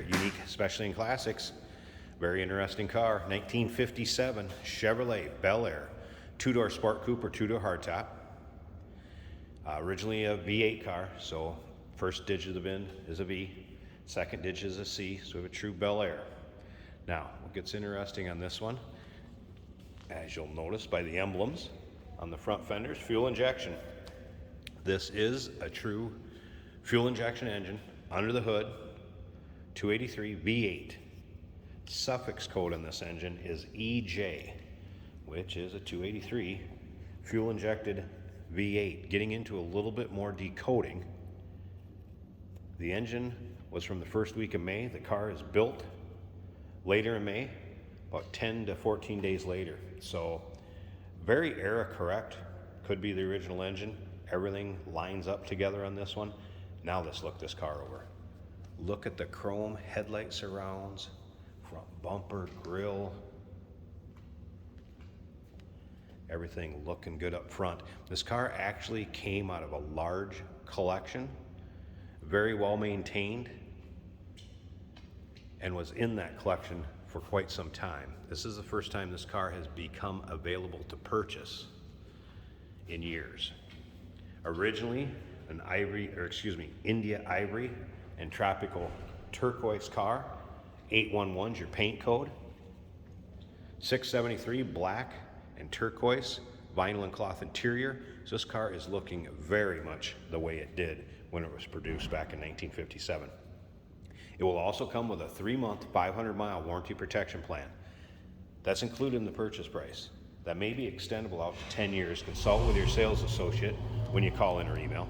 here at Unique Specialty and Classics. Very interesting car, 1957 Chevrolet Bel Air, two-door sport coupe or two-door hardtop. Originally a V8 car, so first digit of the VIN is a V, second digit is a C, so we have a true Bel Air. Now, what gets interesting on this one, as you'll notice by the emblems on the front fenders, fuel injection. This is a true fuel injection engine under the hood, 283 V8. Suffix code on this engine is EJ, which is a 283 fuel injected V8. Getting into a little bit more decoding, the engine was from the first week of May. The car is built later in May, about 10 to 14 days later. So very era correct, could be the original engine. Everything lines up together on this one. Now let's look this car over. Look at the chrome headlight surrounds, front bumper, grille. Everything looking good up front. This car actually came out of a large collection, very well maintained, and was in that collection for quite some time. This is the first time this car has become available to purchase in years. Originally an India ivory and tropical turquoise car. 811's your paint code. 673 black and turquoise vinyl and cloth interior. So this car is looking very much the way it did when it was produced back in 1957. It will also come with a 3-month, 500-mile warranty protection plan. That's included in the purchase price. That may be extendable out to 10 years. Consult with your sales associate when you call in or email.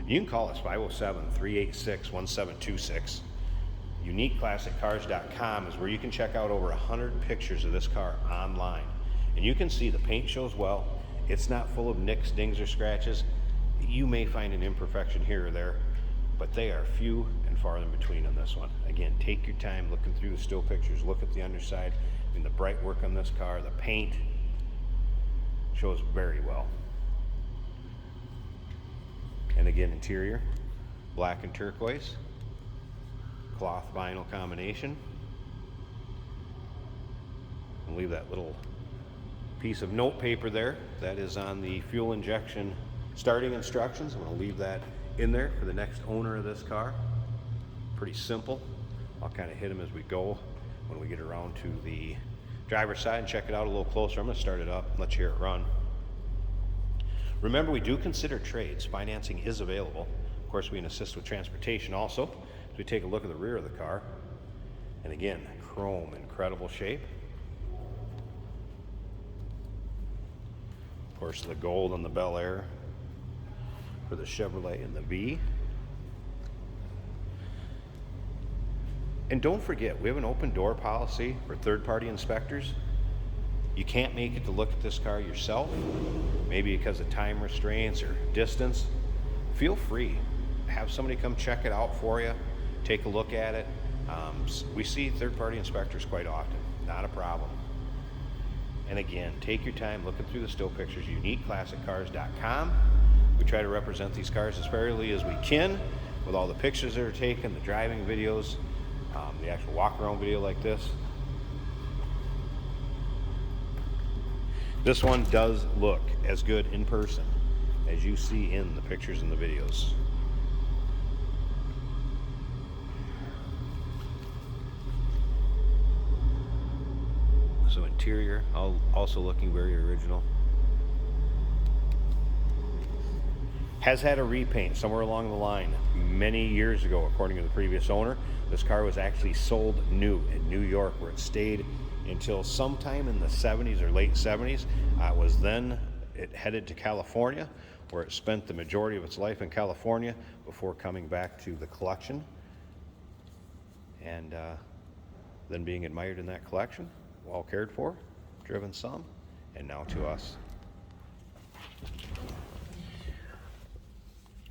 You can call us 507-386-1726. UniqueClassicCars.com is where you can check out over 100 pictures of this car online. And you can see the paint shows well. It's not full of nicks, dings, or scratches. You may find an imperfection here or there, but they are few and far in between on this one. Again, take your time looking through the still pictures. Look at the underside. I mean, the bright work on this car, the paint shows very well. And again, interior, black and turquoise, cloth vinyl combination. I'll leave that little piece of note paper there. That is on the fuel injection starting instructions. I'm going to leave that in there for the next owner of this car. Pretty simple. I'll kind of hit them as we go when we get around to the driver's side and check it out a little closer. I'm going to start it up and let you hear it run. Remember, we do consider trades. Financing is available. Of course, we can assist with transportation also. As we take a look at the rear of the car, and again, chrome, incredible shape. Of course, the gold on the Bel Air for the Chevrolet and the V. And don't forget, we have an open door policy for third-party inspectors. You can't make it to look at this car yourself, maybe because of time restraints or distance. Feel free. Have somebody come check it out for you, take a look at it. We see third-party inspectors quite often, not a problem. And again, take your time looking through the still pictures, UniqueClassicCars.com. We try to represent these cars as fairly as we can with all the pictures that are taken, the driving videos, the actual walk-around video like this. This one does look as good in person as you see in the pictures and the videos. So interior, also looking very original. Has had a repaint somewhere along the line many years ago, according to the previous owner. This car was actually sold new in New York, where it stayed until sometime in the 70s or late 70s. It headed to California, where it spent the majority of its life in California before coming back to the collection and then being admired in that collection, well cared for, driven some, and now to us.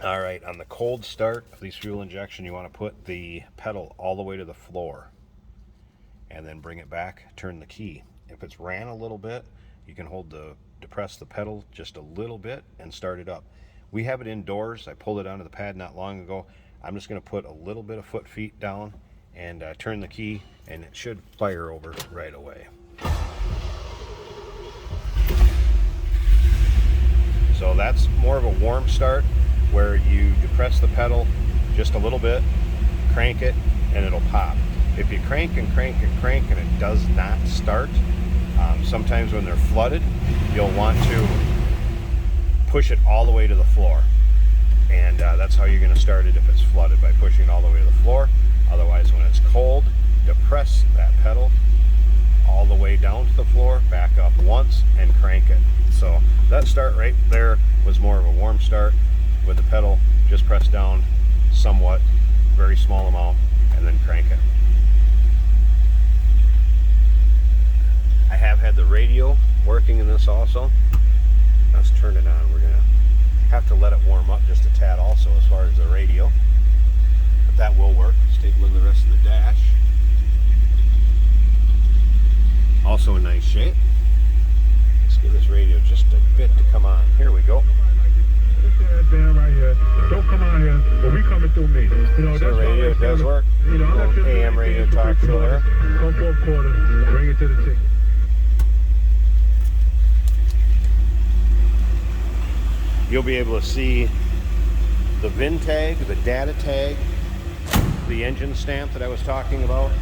All right, on the cold start of these fuel injection, you want to put the pedal all the way to the floor and then bring it back, turn the key. If it's ran a little bit, you can depress the pedal just a little bit and start it up. We have it indoors. I pulled it onto the pad not long ago. I'm just going to put a little bit of foot feet down and turn the key, and it should fire over right away. So that's more of a warm start, where you depress the pedal just a little bit, crank it, and it'll pop. If you crank and crank and crank and it does not start, sometimes when they're flooded, you'll want to push it all the way to the floor. And that's how you're going to start it if it's flooded, by pushing it all the way to the floor. Otherwise, when it's cold, depress that pedal all the way down to the floor, back up once, and crank it. So that start right there was more of a warm start, with the pedal just pressed down somewhat, very small amount, and then crank it. I have had the radio working in this also. Let's turn it on. We're gonna have to let it warm up just a tad also as far as the radio, but that will work. Let's take a look at the rest of the dash. Also in nice shape. Let's give this radio just a bit to come on. Here we go. Down right here. Don't come out here, but we coming through me. You know, so the radio does work. You know, I'm not AM radio talk show there. Come fourth quarter, bring it to the ticket. You'll be able to see the VIN tag, the data tag, the engine stamp that I was talking about,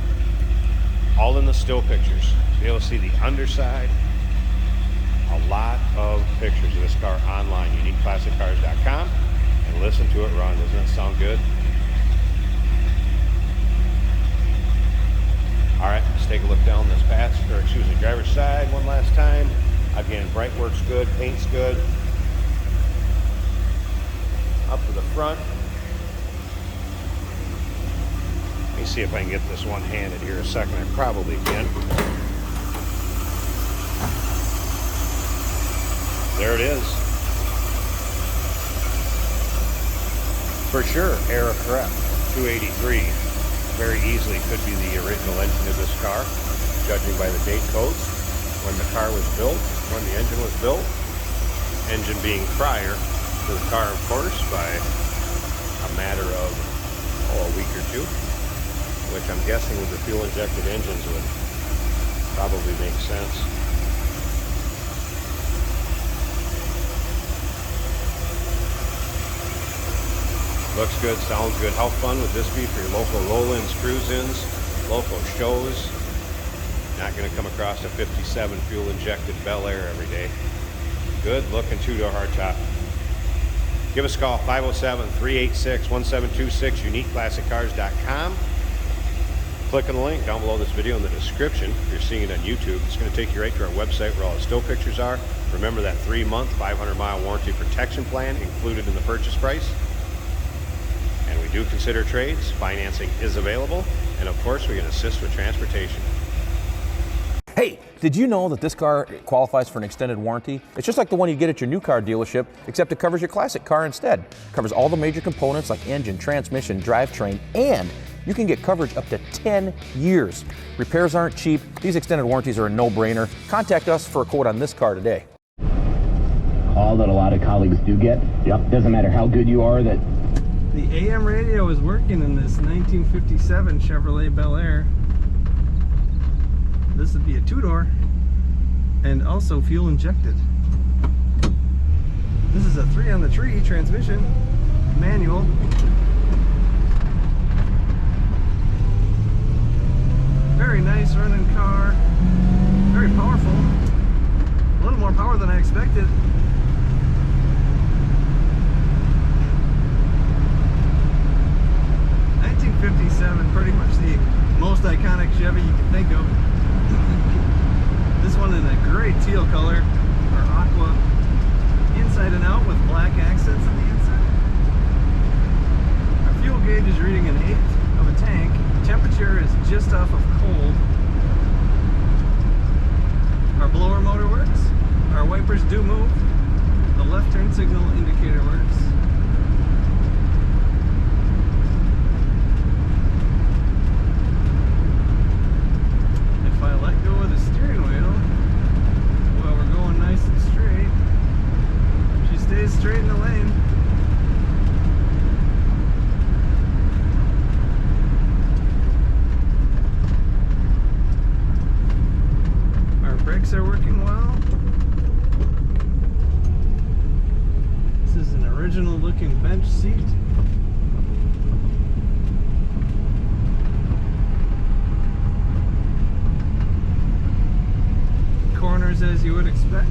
all in the still pictures. You'll be able to see the underside. A lot of pictures of this car online, uniqueclassiccars.com, and listen to it run. Doesn't that sound good? All right, let's take a look down this driver's side one last time. Again, bright works good, paint's good. Up to the front. Let me see if I can get this one-handed here a second. I probably can. There it is. For sure, era correct. 283 very easily could be the original engine of this car, judging by the date codes, when the car was built, when the engine was built. Engine being prior to the car, of course, by a matter of a week or two, which I'm guessing with the fuel-injected engines would probably make sense. Looks good, sounds good. How fun would this be for your local roll-ins, cruise-ins, local shows? Not going to come across a 57 fuel-injected Bel Air every day. Good looking two-door hardtop. Give us a call, 507-386-1726, uniqueclassiccars.com. Click on the link down below this video in the description. If you're seeing it on YouTube, it's going to take you right to our website where all the still pictures are. Remember that 3-month, 500-mile warranty protection plan included in the purchase price. And we do consider trades. Financing is available. And of course, we can assist with transportation. Hey, did you know that this car qualifies for an extended warranty? It's just like the one you get at your new car dealership, except it covers your classic car instead. It covers all the major components like engine, transmission, drivetrain, and you can get coverage up to 10 years. Repairs aren't cheap. These extended warranties are a no-brainer. Contact us for a quote on this car today. Call that a lot of colleagues do get. Yep. Doesn't matter how good you are, that the AM radio is working in this 1957 Chevrolet Bel Air. This would be a two-door and also fuel injected. This is a 3-on-the-tree transmission, manual. Very nice running car, very powerful. A little more power than I expected. Pretty much the most iconic Chevy you can think of. This one in a great teal color, or aqua, inside and out with black accents on the inside. Our fuel gauge is reading an 1/8 of a tank. Temperature is just off of cold. Our blower motor works. Our wipers do move. The left turn signal indicator works. If I let go of the steering wheel, well, we're going nice and straight. She stays straight in the lane. Original looking bench seat. Corners as you would expect.